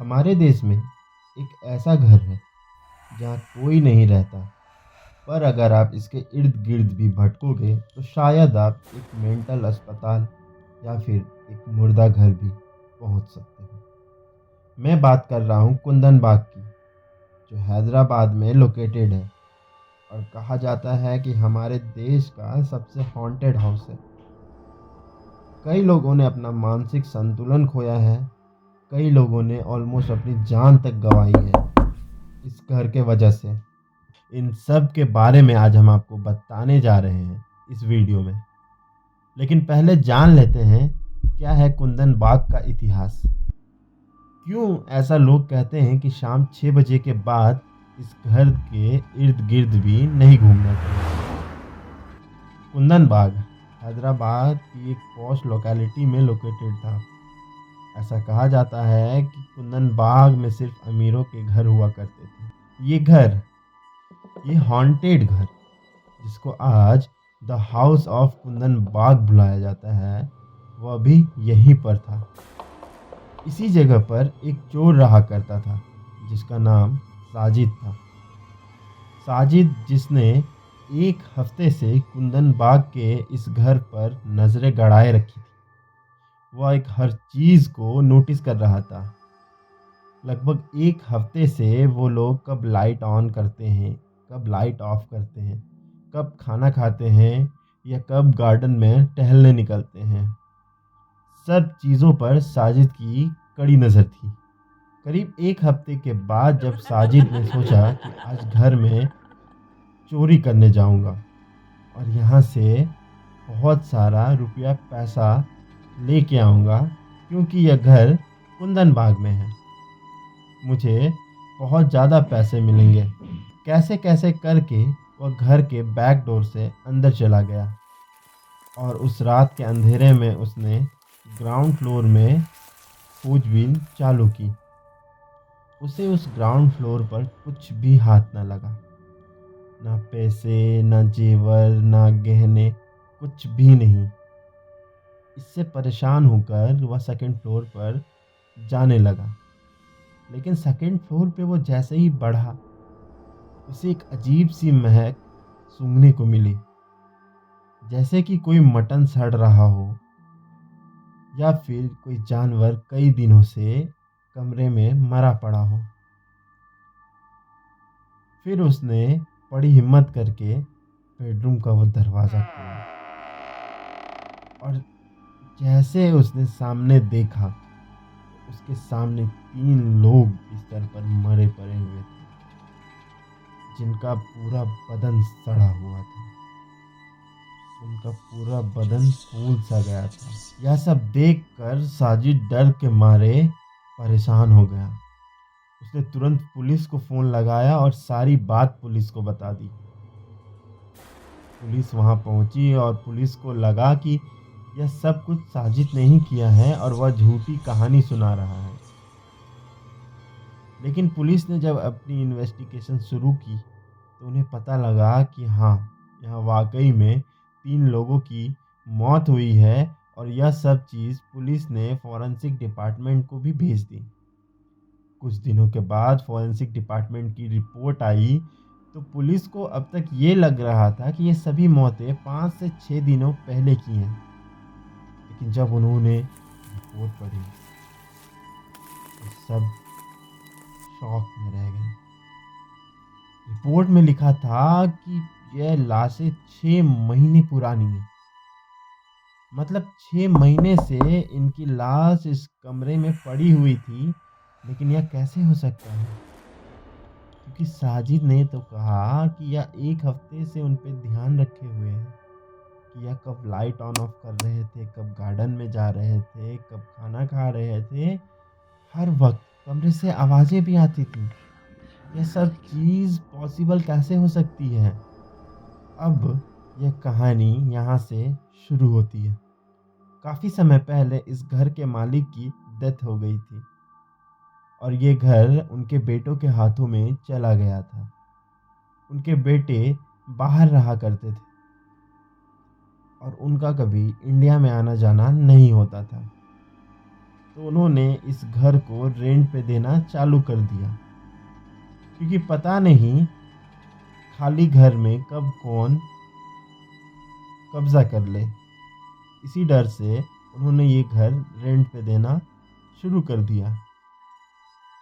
हमारे देश में एक ऐसा घर है जहाँ कोई नहीं रहता, पर अगर आप इसके इर्द गिर्द भी भटकोगे तो शायद आप एक मेंटल अस्पताल या फिर एक मुर्दा घर भी पहुँच सकते हो। मैं बात कर रहा हूँ कुंदन बाग की, जो हैदराबाद में लोकेटेड है और कहा जाता है कि हमारे देश का सबसे हॉन्टेड हाउस है। कई लोगों ने अपना मानसिक संतुलन खोया है, कई लोगों ने ऑलमोस्ट अपनी जान तक गंवाई है इस घर के वजह से। इन सब के बारे में आज हम आपको बताने जा रहे हैं इस वीडियो में। लेकिन पहले जान लेते हैं क्या है कुंदन बाग का इतिहास। क्यों ऐसा लोग कहते हैं कि शाम 6 बजे के बाद इस घर के इर्द गिर्द भी नहीं घूमना चाहिए। कुंदन बाग हैदराबाद की एक पॉश लोकेलिटी में लोकेटेड था। ऐसा कहा जाता है कि कुंदन बाग में सिर्फ अमीरों के घर हुआ करते थे। ये हॉन्टेड घर, जिसको आज द हाउस ऑफ कुंदन बाग बुलाया जाता है, वह भी यहीं पर था। इसी जगह पर एक चोर रहा करता था जिसका नाम साजिद था। साजिद, जिसने एक हफ्ते से कुंदन बाग के इस घर पर नज़रें गड़ाए रखी थी। वह एक हर चीज़ को नोटिस कर रहा था। लगभग एक हफ्ते से वो लोग कब लाइट ऑन करते हैं, कब लाइट ऑफ करते हैं, कब खाना खाते हैं या कब गार्डन में टहलने निकलते हैं, सब चीज़ों पर साजिद की कड़ी नज़र थी। करीब एक हफ्ते के बाद जब साजिद ने सोचा कि आज घर में चोरी करने जाऊंगा और यहाँ से बहुत सारा रुपया पैसा लेके आऊँगा, क्योंकि यह घर कुंदन बाग में है, मुझे बहुत ज़्यादा पैसे मिलेंगे। कैसे कैसे करके वह घर के बैक डोर से अंदर चला गया और उस रात के अंधेरे में उसने ग्राउंड फ्लोर में खोजबीन चालू की। उसे उस ग्राउंड फ्लोर पर कुछ भी हाथ न लगा, ना पैसे, ना जेवर, ना गहने, कुछ भी नहीं। इससे परेशान होकर वह सेकंड फ्लोर पर जाने लगा। लेकिन सेकंड फ्लोर पे वो जैसे ही बढ़ा, उसे एक अजीब सी महक सूंघने को मिली, जैसे कि कोई मटन सड़ रहा हो या फिर कोई जानवर कई दिनों से कमरे में मरा पड़ा हो। फिर उसने बड़ी हिम्मत करके बेडरूम का वो दरवाज़ा खोला और जैसे उसने सामने देखा, उसके सामने 3 लोग बिस्तर पर मरे पड़े हुए थे, जिनका पूरा बदन सड़ा हुआ था। उनका पूरा बदन फूल सा गया था। यह सब देखकर साजिद डर के मारे परेशान हो गया। उसने तुरंत पुलिस को फ़ोन लगाया और सारी बात पुलिस को बता दी। पुलिस वहां पहुंची और पुलिस को लगा कि यह सब कुछ साजिद ने ही किया है और वह झूठी कहानी सुना रहा है। लेकिन पुलिस ने जब अपनी इन्वेस्टिगेशन शुरू की तो उन्हें पता लगा कि हाँ, यहाँ वाकई में 3 लोगों की मौत हुई है और यह सब चीज़ पुलिस ने फॉरेंसिक डिपार्टमेंट को भी भेज दी। कुछ दिनों के बाद फॉरेंसिक डिपार्टमेंट की रिपोर्ट आई तो पुलिस को अब तक ये लग रहा था कि ये सभी मौतें 5 से 6 दिनों पहले की हैं। लेकिन जब उन्होंने रिपोर्ट पढ़ी तो सब शॉक में रह गए। रिपोर्ट में लिखा था कि यह लाशें 6 महीने पुरानी हैं। मतलब 6 महीने से इनकी लाश इस कमरे में पड़ी हुई थी। लेकिन यह कैसे हो सकता है? क्योंकि साजिद ने तो कहा कि यह एक हफ्ते से उन पे ध्यान रखे हुए है कि यह कब लाइट ऑन ऑफ कर रहे थे, कब गार्डन में जा रहे थे, कब खाना खा रहे थे। हर वक्त कमरे से आवाज़ें भी आती थी। यह सब चीज़ पॉसिबल कैसे हो सकती है? अब यह कहानी यहाँ से शुरू होती है। काफ़ी समय पहले इस घर के मालिक की डेथ हो गई थी और ये घर उनके बेटों के हाथों में चला गया था। उनके बेटे बाहर रहा करते थे और उनका कभी इंडिया में आना जाना नहीं होता था। तो उन्होंने इस घर को रेंट पे देना चालू कर दिया, क्योंकि पता नहीं खाली घर में कब कौन कब्जा कर ले। इसी डर से उन्होंने ये घर रेंट पे देना शुरू कर दिया।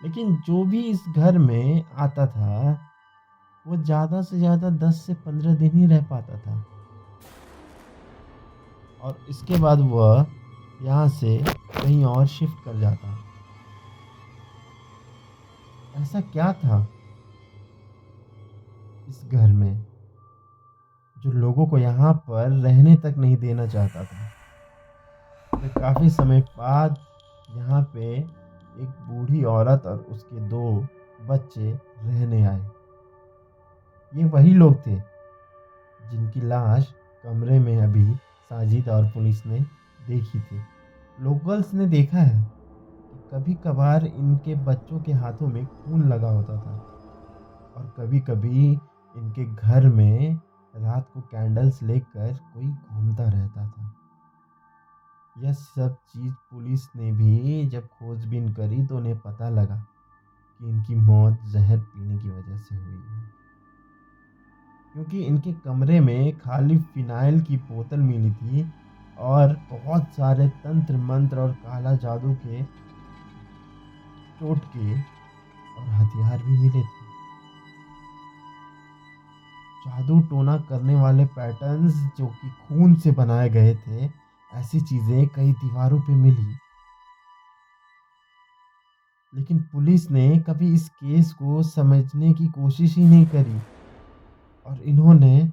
लेकिन जो भी इस घर में आता था, वो ज़्यादा से ज़्यादा 10 से 15 दिन ही रह पाता था, और इसके बाद वह यहाँ से कहीं और शिफ्ट कर जाता। ऐसा क्या था इस घर में जो लोगों को यहाँ पर रहने तक नहीं देना चाहता था? फिर काफ़ी समय बाद यहाँ पे एक बूढ़ी औरत और उसके 2 बच्चे रहने आए। ये वही लोग थे जिनकी लाश कमरे में अभी साजिद और पुलिस ने देखी थी। लोकल्स ने देखा है कि कभी-कभार इनके बच्चों के हाथों में खून लगा होता था, और कभी-कभी इनके घर में रात को कैंडल्स लेकर कोई घूमता रहता था। यह सब चीज़ पुलिस ने भी जब खोजबीन करी तो उन्हें पता लगा कि इनकी मौत जहर पीने की वजह से हुई है, क्योंकि इनके कमरे में खाली फिनाइल की बोतल मिली थी, और बहुत सारे तंत्र मंत्र और काला जादू के टोटके और हथियार भी मिले थे। जादू टोना करने वाले पैटर्न्स जो कि खून से बनाए गए थे, ऐसी चीज़ें कई दीवारों पे मिली। लेकिन पुलिस ने कभी इस केस को समझने की कोशिश ही नहीं करी, और इन्होंने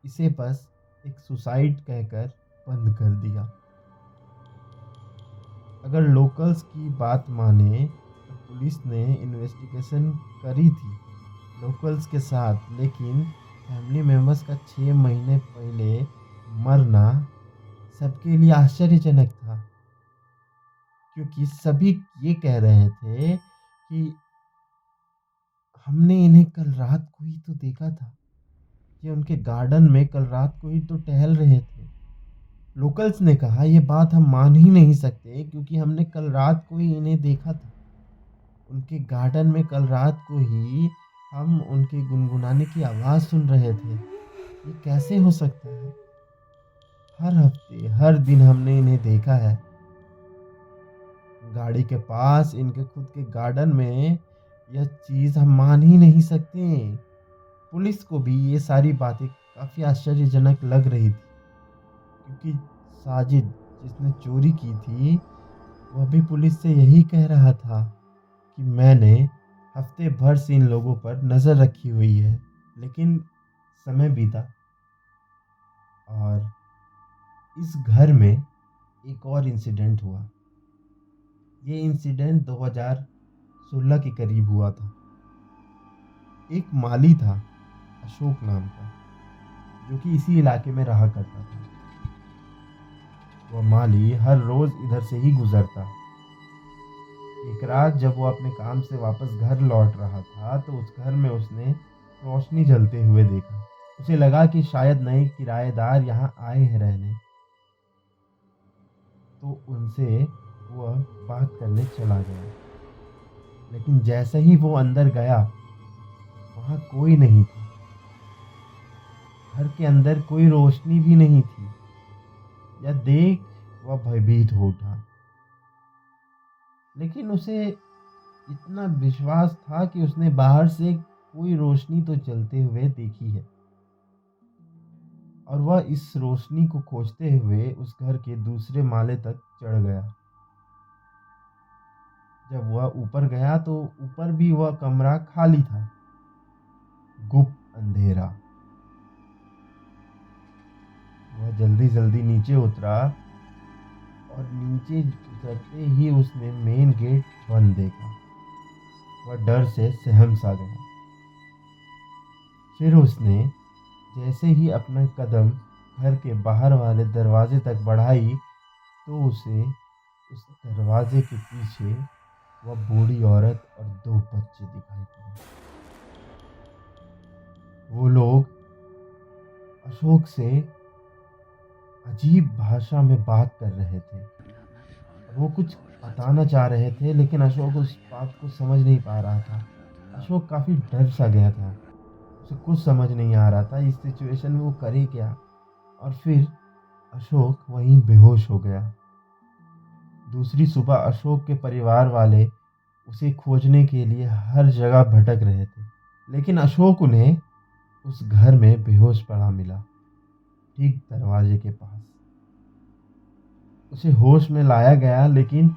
इसे बस एक सुसाइड कहकर बंद कर दिया। अगर लोकल्स की बात माने तो पुलिस ने इन्वेस्टिगेशन करी थी लोकल्स के साथ, लेकिन फैमिली मेम्बर्स का 6 महीने पहले मरना सबके लिए आश्चर्यजनक था, क्योंकि सभी ये कह रहे थे कि हमने इन्हें कल रात को ही तो देखा था। ये उनके गार्डन में कल रात को ही तो टहल रहे थे। लोकल्स ने कहा, ये बात हम मान ही नहीं सकते, क्योंकि हमने कल रात को ही इन्हें देखा था। उनके गार्डन में कल रात को ही हम उनके गुनगुनाने की आवाज़ सुन रहे थे। ये कैसे हो सकता है? हर हफ्ते, हर दिन हमने इन्हें देखा है। गाड़ी के पास, इनके खुद के गार्डन में। यह चीज़ हम मान ही नहीं सकते। पुलिस को भी ये सारी बातें काफ़ी आश्चर्यजनक लग रही थी, क्योंकि साजिद जिसने चोरी की थी, वह भी पुलिस से यही कह रहा था कि मैंने हफ्ते भर से इन लोगों पर नज़र रखी हुई है। लेकिन समय बीता, और इस घर में एक और इंसिडेंट हुआ। ये इंसिडेंट 2016 के करीब हुआ था। एक माली था, अशोक नाम का, जो कि इसी इलाके में रहा करता था। वह माली हर रोज़ इधर से ही गुजरता। एक रात जब वो अपने काम से वापस घर लौट रहा था, तो उस घर में उसने रोशनी जलते हुए देखा। उसे लगा कि शायद नए किराएदार यहाँ आए हैं रहने, तो उनसे वह बात करने चला गया। लेकिन जैसे ही वो अंदर गया, वहाँ कोई नहीं था। घर के अंदर कोई रोशनी भी नहीं थी। यह देख वह भयभीत हो उठा। लेकिन उसे इतना विश्वास था कि उसने बाहर से कोई रोशनी तो जलते हुए देखी है, और वह इस रोशनी को खोजते हुए उस घर के दूसरे माले तक चढ़ गया। जब वह ऊपर गया तो ऊपर भी वह कमरा खाली था, गुप्त अंधेरा। वह जल्दी जल्दी नीचे उतरा, और नीचे उतरते ही उसने मेन गेट बंद देखा। वह डर से सहम सा गया। फिर उसने जैसे ही अपना कदम घर के बाहर वाले दरवाजे तक बढ़ाई, तो उसे उस दरवाजे के पीछे वह बूढ़ी औरत और 2 बच्चे दिखाई दिए। वो लोग अशोक से अजीब भाषा में बात कर रहे थे, और वो कुछ बताना चाह रहे थे, लेकिन अशोक उस बात को समझ नहीं पा रहा था। अशोक काफ़ी डर सा गया था। उसे कुछ समझ नहीं आ रहा था इस सिचुएशन में वो करे क्या। और फिर अशोक वहीं बेहोश हो गया। दूसरी सुबह अशोक के परिवार वाले उसे खोजने के लिए हर जगह भटक रहे थे, लेकिन अशोक उन्हें उस घर में बेहोश पड़ा मिला, ठीक दरवाजे के पास। उसे होश में लाया गया, लेकिन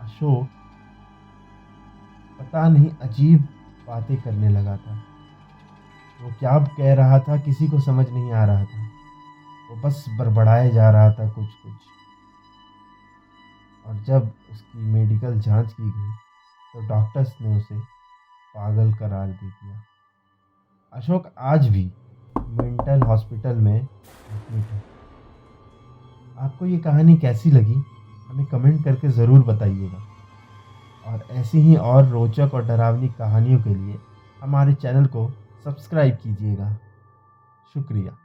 अशोक पता नहीं अजीब बातें करने लगा था। वो क्या कह रहा था किसी को समझ नहीं आ रहा था। वो बस बड़बड़ाए जा रहा था कुछ कुछ। और जब उसकी मेडिकल जांच की गई तो डॉक्टर्स ने उसे पागल करार दे दिया। अशोक आज भी मेंटल हॉस्पिटल में एडमिट है। आपको ये कहानी कैसी लगी हमें कमेंट करके ज़रूर बताइएगा। और ऐसी ही और रोचक और डरावनी कहानियों के लिए हमारे चैनल को सब्सक्राइब कीजिएगा। शुक्रिया।